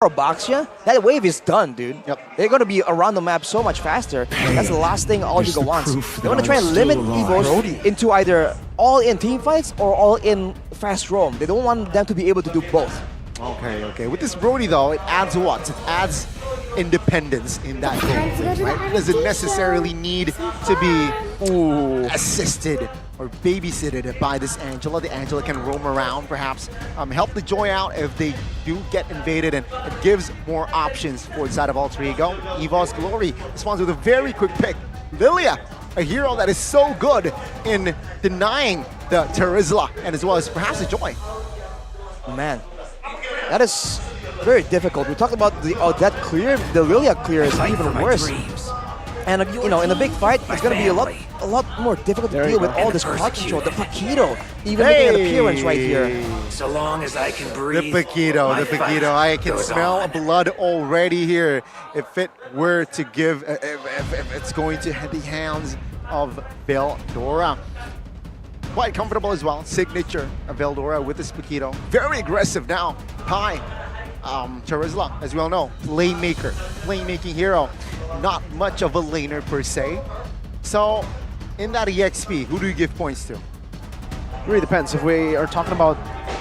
Boxia, that wave is done, dude. Yep. They're going to be around the map so much faster. That's the last thing All Ego wants. They want to try and limit Evos into either all-in team fights or all-in fast roam. They don't want them to be able to do both. Okay. With this Brody though, it adds what? It adds independence in that game, right? It doesn't necessarily need to be assisted or babysitted by this Angela. The Angela can roam around, perhaps help the Joy out if they do get invaded, and it gives more options for the side of Alter Ego. Evos Glory responds with a very quick pick. Lilia, a hero that is so good in denying the Terizla and as well as perhaps the Joy. Man, that is very difficult. We talked about the Odette clear, the Lilia clear is even worse. And you know, in a big fight, it's going to be a lot more difficult to deal with all this crowd control. The Paquito even making an appearance right here. So long as I can breathe. The Paquito. I can smell blood already here. If it were to give, if it's going to the hands of Veldora. Quite comfortable as well. Signature of Veldora with this Paquito. Very aggressive now. Pi. Terizla, as we all know, playmaking hero. Not much of a laner per se. So, in that EXP, who do you give points to? It really depends. If we are talking about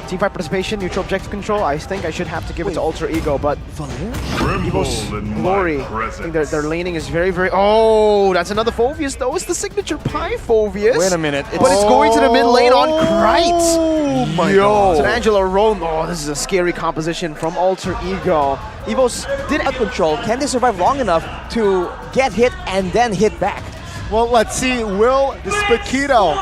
teamfight participation, neutral objective control, I think I should have to give it to Alter Ego, but Evos Glory, I think their laning is very, very... Oh, that's another Phoveus though. It's the signature Pi Phoveus. Wait a minute. But it's going to the mid lane on Krite. Oh my god. It's an Angela roam. Oh, this is a scary composition from Alter Ego. Evos did out control. Can they survive long enough to get hit and then hit back? Well, let's see. Will this Paquito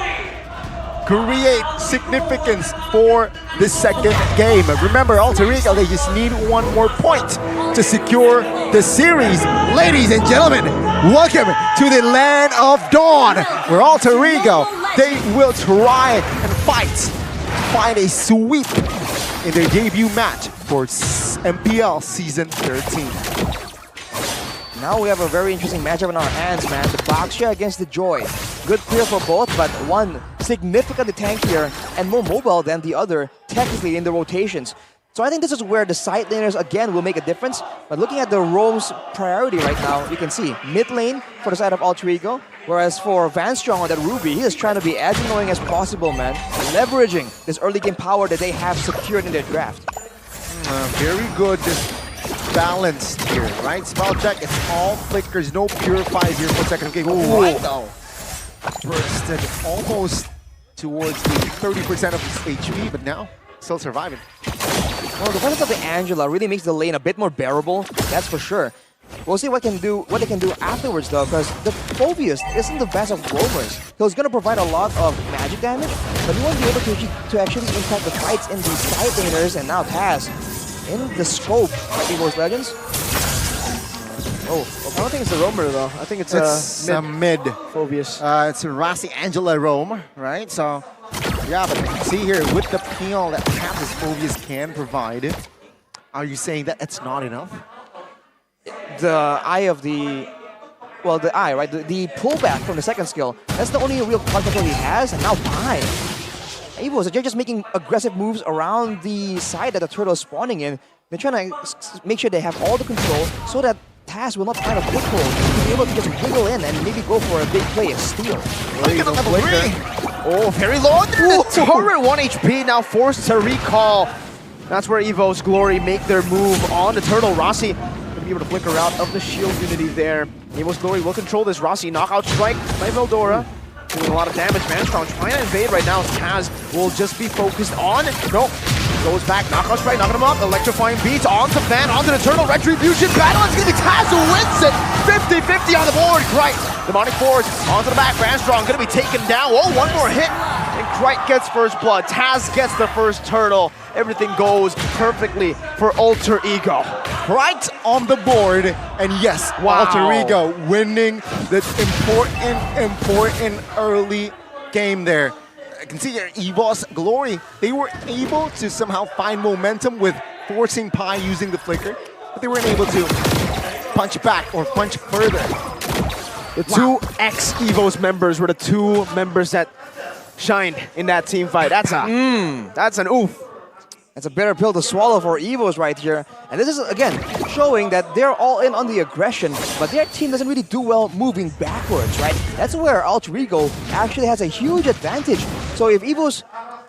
create significance for the second game? Remember, Alter Ego, they just need one more point to secure the series. Ladies and gentlemen, welcome to the land of Dawn, where Alter Ego, they will try and find a sweep in their debut match for MPL Season 13. Now we have a very interesting matchup in our hands, man. The Boxia against the Joy. Good clear for both, but one significantly tankier and more mobile than the other, technically in the rotations. So I think this is where the side laners again will make a difference. But looking at the roam's priority right now, you can see mid lane for the side of Alter Ego, whereas for Van Strong on that Ruby, he is trying to be as annoying as possible, man. Leveraging this early game power that they have secured in their draft. Very good. Balanced here, right? Spell check, it's all flickers, no purifies here for second game. Right though. Bursted almost towards the 30% of his HP, but now still surviving. Well, the presence of the Angela really makes the lane a bit more bearable, that's for sure. We'll see what they can do afterwards though, because the Phoveus isn't the best of roamers. So he's going to provide a lot of magic damage, but he won't be able to actually impact the fights in the side laners, and now Taz in the scope of Evos Legends. Oh, I don't think it's a roamer though. I think it's a mid Phoveus. It's a Rasi Angela roam, right? So, yeah, but you can see here with the peel that perhaps this Phoveus can provide. Are you saying that it's not enough? The eye of the... Well, the eye, right? The pullback from the second skill. That's the only real control he has, and now Pi. Evos, they're just making aggressive moves around the side that the turtle is spawning in. They're trying to make sure they have all the control so that Taz will not find a foothold. He'll be able to just wiggle in and maybe go for a big play, a steal. Look at the level 3. Oh, very low under the turret. 1 HP now forced to recall. That's where Evos Glory make their move on the turtle. Rossi going to be able to flicker out of the shield unity there. Evos Glory will control this. Rossi knockout strike by Veldora. Doing a lot of damage. Manstrong trying to invade right now. Taz will just be focused on. Nope. Goes back. Knockout strike. Knocking him up. Electrifying beats. Onto Van. Onto the Turtle. Retribution. Battle. It's going to be Taz who wins it. 50-50 on the board. Krite. Demonic Force. Onto the back. Manstrong going to be taken down. Oh, one more hit. And Krite gets first blood. Taz gets the first Turtle. Everything goes perfectly for Alter Ego. Right on the board, and yes, Alter Ego winning this important early game there. I can see here, Evos Glory, they were able to somehow find momentum with forcing Pi using the flicker, but they weren't able to punch back or punch further. The two ex-Evos members were the two members that shined in that team fight. That's an oof. That's a bitter pill to swallow for Evos right here. And this is, again, showing that they're all in on the aggression, but their team doesn't really do well moving backwards, right? That's where Alter Ego actually has a huge advantage. So if Evos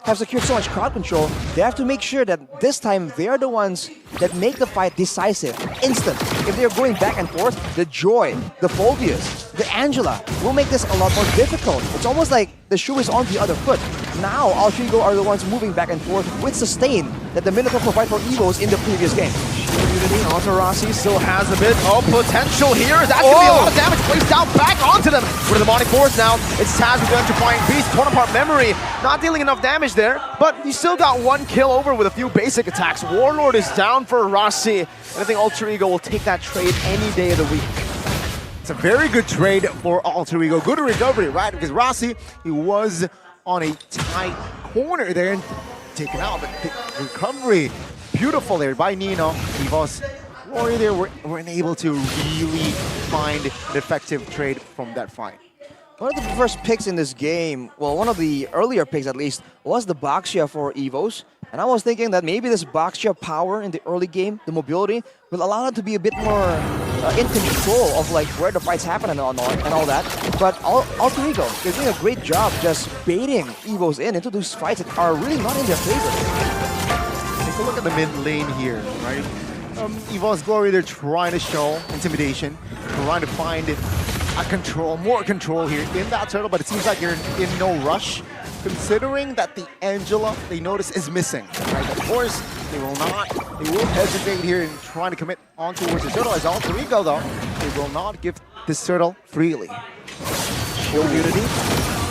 have secured so much crowd control, they have to make sure that this time they're the ones that make the fight decisive, instant. If they're going back and forth, the Joy, the Phobias, the Angela will make this a lot more difficult. It's almost like the shoe is on the other foot. Now, Alter Ego are the ones moving back and forth with sustain that the Minotaur provide for Evos in the previous game. Unity onto Rossi still has a bit of potential here. That's going to be a lot of damage placed down back onto them. With the demonic force now, it's Taz with the electrifying beast, torn apart memory. Not dealing enough damage there, but he still got one kill over with a few basic attacks. Warlord is down for Rossi. And I think Alter Ego will take that trade any day of the week. It's a very good trade for Alter Ego. Good recovery, right? Because Rossi, he was on a tight corner there and taken out. But the recovery, beautiful there by Nino. Evos Glory there weren't able to really find an effective trade from that fight. One of the first picks in this game, well, one of the earlier picks at least, was the Baxia for Evos. And I was thinking that maybe this Baxia power in the early game, the mobility, will allow them to be a bit more in control of like where the fights happen and all that. But Alter Ego, they're doing a great job just baiting Evos into these fights that are really not in their favor. Take a look at the mid lane here, right? Evos Glory, they're trying to show intimidation, trying to find more control here in that turtle, but it seems like you're in no rush, considering that the Angela they notice is missing. Right? Of course, they will hesitate here in trying to commit on towards the turtle. As Alter Ego, though, they will not give this turtle freely. Shield Unity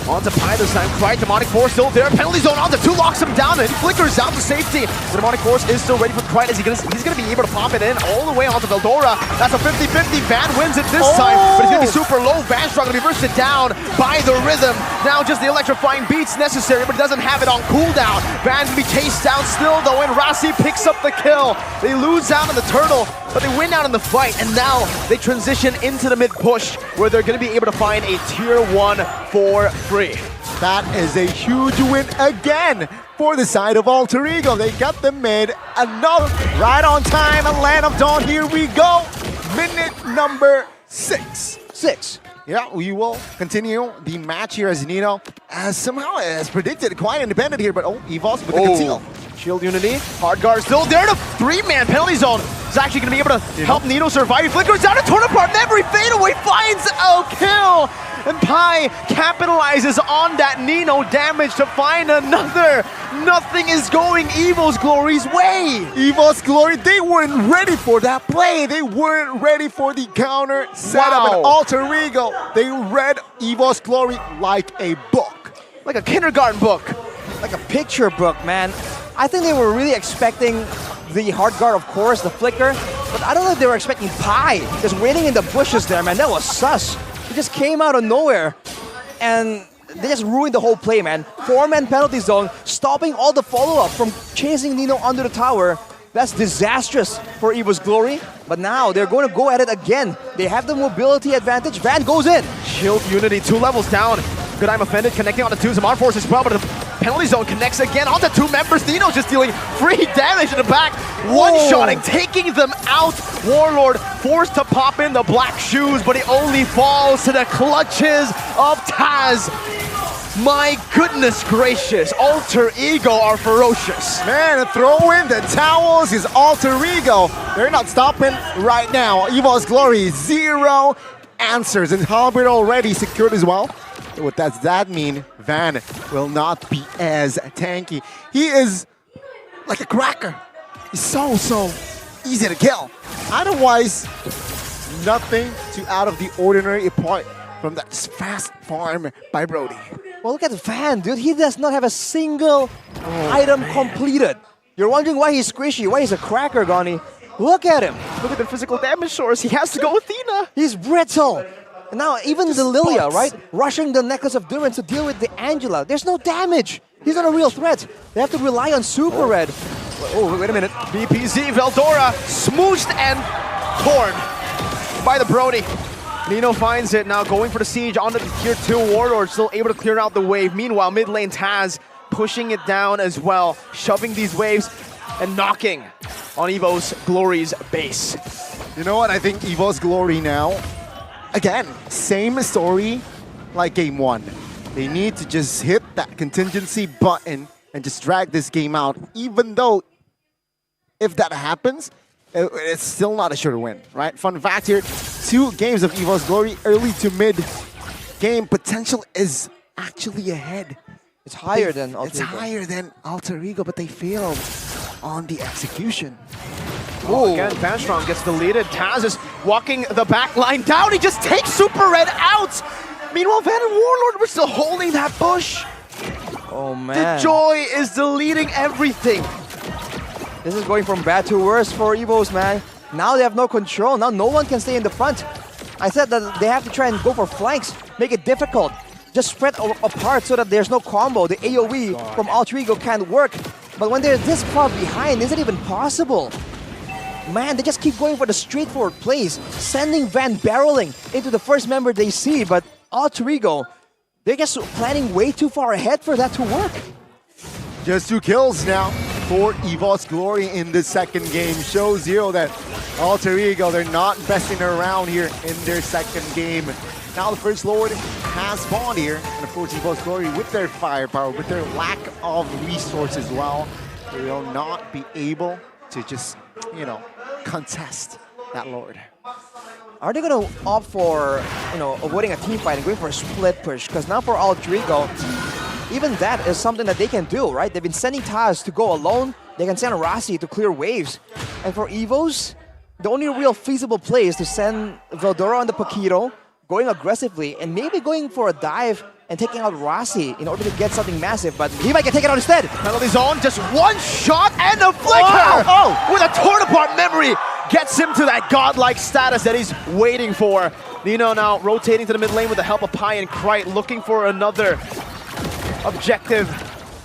onto Pi this time. Cry, demonic force still there. Penalty zone onto 2, locks him down, and he flickers out to safety. The demonic force is still ready for Cry. He's gonna be able to pop it in all the way onto Veldora. That's a 50-50. Van wins it this time, but it's gonna be super low. Van Strong gonna be bursted down by the rhythm. Now just the electrifying beats necessary, but it doesn't have it on cooldown. Van's gonna be chased down still though, and Rossi picks up the kill. They lose out on the turtle, but they win out in the fight, and now they transition into the mid push, where they're gonna be able to find a tier 1 for free. That is a huge win again for the side of Alter Ego. They got the mid, another right on time, a Land of Dawn. Here we go. Minute number 6. Yeah, we will continue the match here as Nino, as somehow as predicted, quite independent here, but Evos with the conceal. Shield Unity, hard guard still there. The 3-man penalty zone is actually going to be able to help Nino survive. He flickers down and torn apart. Every fadeaway finds a kill. And Pi capitalizes on that Nino damage to find another. Nothing is going Evos Glory's way. Evos Glory, they weren't ready for that play. They weren't ready for the counter setup. And Alter Ego, they read Evos Glory like a book. Like a kindergarten book. Like a picture book, man. I think they were really expecting the hard guard, of course, the flicker, but I don't know if they were expecting Pi just waiting in the bushes there, man. That was sus. He just came out of nowhere, and they just ruined the whole play, man. 4-man penalty zone, stopping all the follow-up from chasing Nino under the tower. That's disastrous for Evos Glory, but now they're going to go at it again. They have the mobility advantage. Van goes in. Shield Unity, 2 levels down. Good, I'm offended, connecting onto 2. Zamar Force as well, but the penalty zone connects again onto 2 members. Nino just dealing free damage in the back. One-shotting, taking them out. Warlord forced to pop in the black shoes, but he only falls to the clutches of Taz. My goodness gracious, Alter Ego are ferocious. Man, throw in the towels is Alter Ego. They're not stopping right now. Evos Glory, 0 answers, and Halbert already secured as well. What does that mean? Van will not be as tanky. He is like a cracker. He's so easy to kill. Otherwise, nothing too out of the ordinary apart from that fast farm by Brody. Well, look at the Van, dude. He does not have a single item completed. You're wondering why he's squishy, why he's a cracker, Gani. Look at him. Look at the physical damage source. He has to go with Athena. He's brittle. And now even the Lilia, right? Rushing the Necklace of Durance to deal with the Angela. There's no damage. He's not a real threat. They have to rely on Super Red. Oh, wait a minute. BPZ, Veldora, smooshed and torn by the Brody. Nino finds it now, going for the siege onto the tier 2 Warlord, still able to clear out the wave. Meanwhile, mid lane Taz pushing it down as well, shoving these waves. and knocking on Evos Glory's base. You know what? I think Evos Glory now, again, same story like game 1. They need to just hit that contingency button and just drag this game out, even though if that happens, it's still not a sure win, right? Fun fact here, 2 games of Evos Glory, early to mid game potential is actually ahead. It's higher than Alter It's Ego. higher than Alter Ego, but they failed on the execution. Oh, again, Vanstrong gets deleted. Taz is walking the back line down. He just takes Super Red out. Meanwhile, Van and Warlord were still holding that bush. Oh, The man. Joy is deleting everything. This is going from bad to worse for Evos, man. Now they have no control. Now no one can stay in the front. I said that they have to try and go for flanks, make it difficult. Just spread apart so that there's no combo. The AoE from Alter Ego can't work. But when they're this far behind, is it even possible? Man, they just keep going for the straightforward plays, sending Van barreling into the first member they see. But Alter Ego, they're just planning way too far ahead for that to work. Just 2 kills now for Evos Glory in the second game. Show 0 that Alter Ego, they're not messing around here in their second game. Now the First Lord has spawned here, and of course Evos Glory with their firepower, with their lack of resource as well, they will not be able to just, you know, contest that Lord. Are they going to opt for, avoiding a team fight and going for a split push? Because now for Alter Ego, even that is something that they can do, right? They've been sending Taz to go alone. They can send Rasi to clear waves. And for Evos, the only real feasible play is to send Veldora on the Paquito, going aggressively, and maybe going for a dive and taking out Rasi in order to get something massive, but he might get taken out instead. Penalty zone, just 1 shot and a flicker! Wow. Oh, with a torn apart memory, gets him to that godlike status that he's waiting for. Nino now rotating to the mid lane with the help of Pi and Krite, looking for another objective,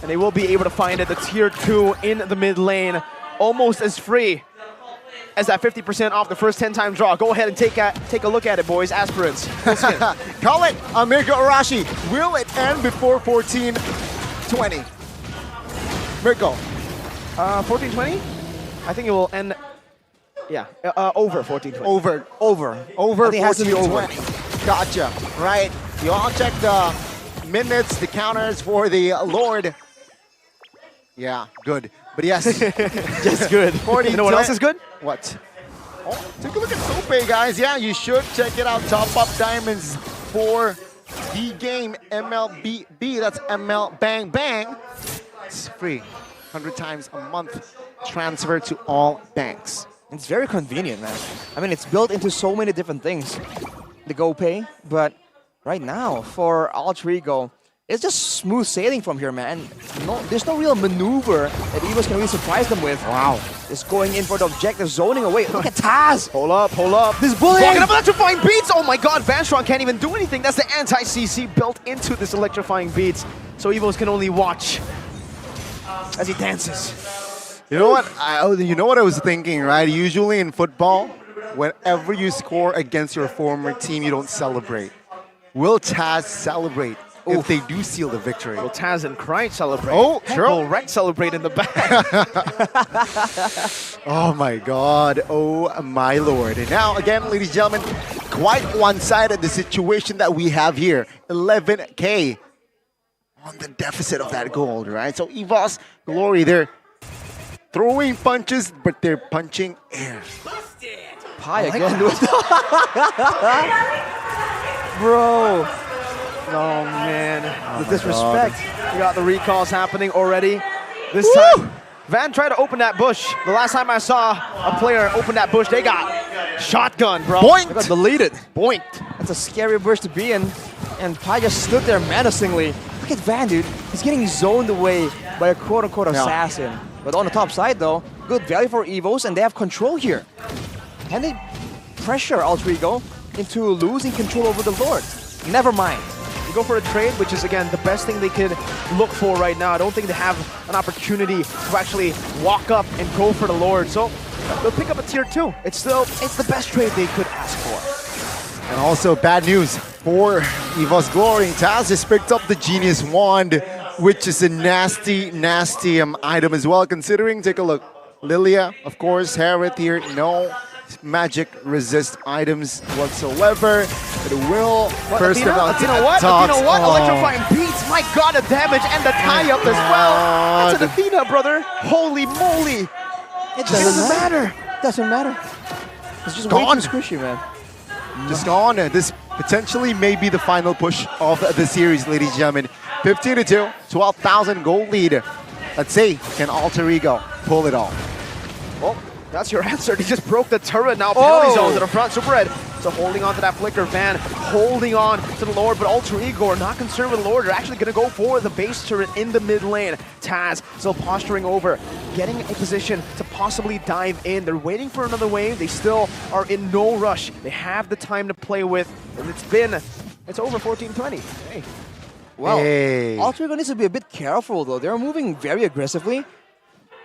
and they will be able to find it. The tier 2 in the mid lane, almost as free as that 50% off the first 10-time draw. Go ahead and take a look at it, boys. Aspirants. Call it, Mirko Arashi. Will it end before 14-20? Mirko. 14-20? I think it will end, yeah, over 14-20. Over I think it has to be over. 14-20. Gotcha. Right. You all check the minutes, the counters for the Lord. Yeah, good. But yes, Just good. 40. You know what else is good? What? Oh, take a look at Sope, guys. Yeah, you should check it out. Top up diamonds for the game MLB. That's ML Bang Bang. It's free. 100 times a month. Transfer to all banks. It's very convenient, man. I mean, it's built into so many different things. The GoPay, but right now, for Alter Ego, it's just smooth sailing from here, man. There's no real maneuver that Evos can really surprise them with. Wow. It's going in for the objective, zoning away. Look at Taz! Hold up. This bullying! Blocking up electrifying beats! Oh my god, Vanstrong can't even do anything. That's the anti-CC built into this electrifying beats. So Evos can only watch as he dances. You know what? You know what I was thinking, right? Usually in football, whenever you score against your former team, you don't celebrate. Will Taz celebrate if they do seal the victory? Will Taz and Krite celebrate? Oh, sure. Will Rec celebrate in the back? Oh my god. Oh my lord. And now, again, ladies and gentlemen, quite one-sided the situation that we have here. 11K on the deficit of that gold, right? So Evos Glory, they're throwing punches, but they're punching air. Pi again. Bro. Oh man, The disrespect. we got the recalls happening already. This time, Van tried to open that bush. The last time I saw a player open that bush, they got shotgun, bro. They got deleted. Boinked. That's a scary bush to be in. And Pi just stood there menacingly. Look at Van, dude. He's getting zoned away by a quote-unquote assassin. But on the top side, though, good value for Evos, and they have control here. Can they pressure Alter Ego into losing control over the Lord? Never mind. You go for a trade, which is, again, the best thing they could look for right now. I don't think they have an opportunity to actually walk up and go for the Lord. So they'll pick up a tier 2. It's the best trade they could ask for. And also bad news for Evos Glory. Taz has picked up the Genius Wand, which is a nasty, nasty item as well, considering, take a look. Lilia, of course, Harriet here, no magic resist items whatsoever. It will first of all you know what? Electrifying beats. My God, the damage and the tie-up as well. That's an Athena, brother. Holy moly! It doesn't matter. Doesn't matter. It's just way Gone. too squishy, man. Just gone. This potentially may be the final push of the series, ladies and gentlemen. 15-2, 12,000 gold lead. Let's see, can Alter Ego pull it off? Well, that's your answer. He just broke the turret now. Penalty zone to the front. Super Red. So holding on to that flicker, Van holding on to the Lord, but Alter Ego are not concerned with the Lord. They're actually going to go for the base turret in the mid lane. Taz still posturing over, getting a position to possibly dive in. They're waiting for another wave. They still are in no rush. They have the time to play with, and it's over 14-20. Hey. Well, Hey. Alter Ego needs to be a bit careful though. They're moving very aggressively,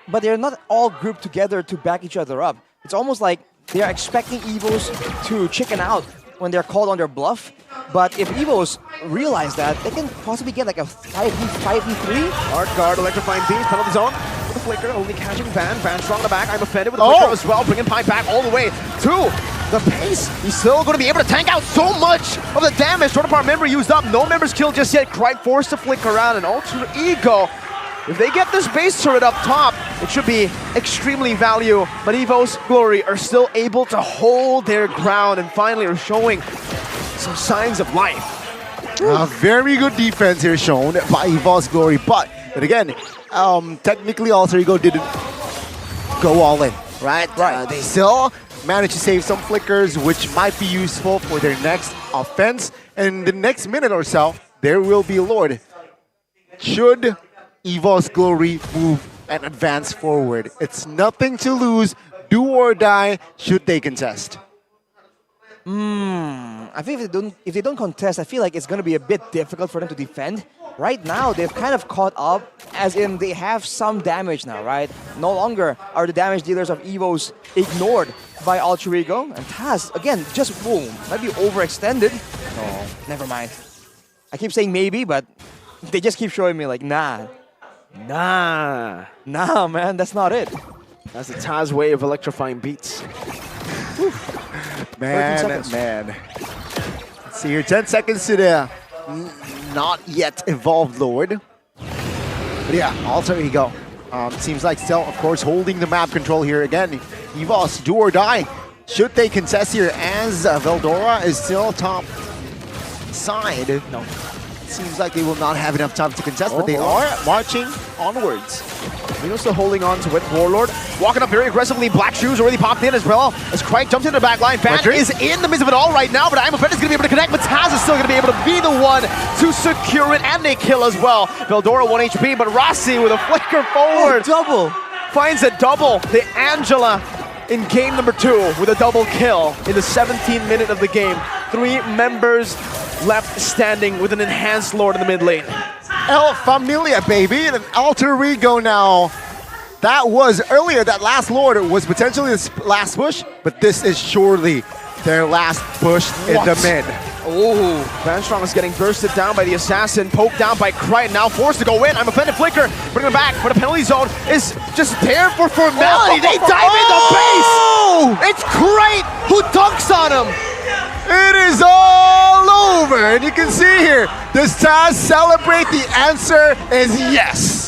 but they're not all grouped together to back each other up. It's almost like they are expecting Evos to chicken out when they're called on their bluff. But if Evos realize that, they can possibly get like a 5v3. Hard guard, electrifying beams, penalty zone with the flicker, only catching Van. Van strong in the back. I'm offended with the flicker as well, bringing Pipe back all the way to the pace. He's still going to be able to tank out so much of the damage. Totem Power member used up, no members killed just yet. Krite forced to flick around, and Alter Ego. If they get this base turret up top, it should be extremely value. But Evos Glory are still able to hold their ground and finally are showing some signs of life. A very good defense here shown by Evos Glory, but again, technically Alter Ego didn't go all in, right? They still managed to save some flickers, which might be useful for their next offense. And in the next minute or so, there will be Lord. Should Evos Glory move and advance forward, it's nothing to lose, do or die, should they contest. I think if they don't contest, I feel like it's going to be a bit difficult for them to defend. Right now, they've kind of caught up, as in they have some damage now, right? No longer are the damage dealers of Evos ignored by Alter Ego. And Taz, again, just boom, might be overextended. No, never mind. I keep saying maybe, but they just keep showing me like, nah. Nah, man, that's not it. That's the Taz way of electrifying beats. Man. Let's see here, 10 seconds to the not yet evolved Lord. But yeah, Alter Ego. Seems like still, of course, holding the map control here again. Evos, do or die. Should they contest here as Veldora is still top side? No. Seems like they will not have enough time to contest, but they are marching onwards. Reno's still holding on to it. Warlord walking up very aggressively. Black Shoes already popped in as well as Krite jumps into the back line. Fan is in the midst of it all right now, but I'm offended is going to be able to connect, but Taz is still going to be able to be the one to secure it, and they kill as well. Veldora 1 HP, but Rossi with a flicker forward. Double. Finds a double. The Angela in game number 2 with a double kill in the 17th minute of the game. 3 members left standing with an enhanced Lord in the mid lane. El Familia, baby, and Alter Ego now. That was earlier, that last Lord was potentially his last push, but this is surely their last push in the mid. Oh, Van Strong is getting bursted down by the assassin, poked down by Krite, now forced to go in. I'm offended flicker, bring him back, but the penalty zone is just there for formality. They dive into base! It's Krite who dunks on him! It is all over, and you can see here, does Taz celebrate? The answer is yes.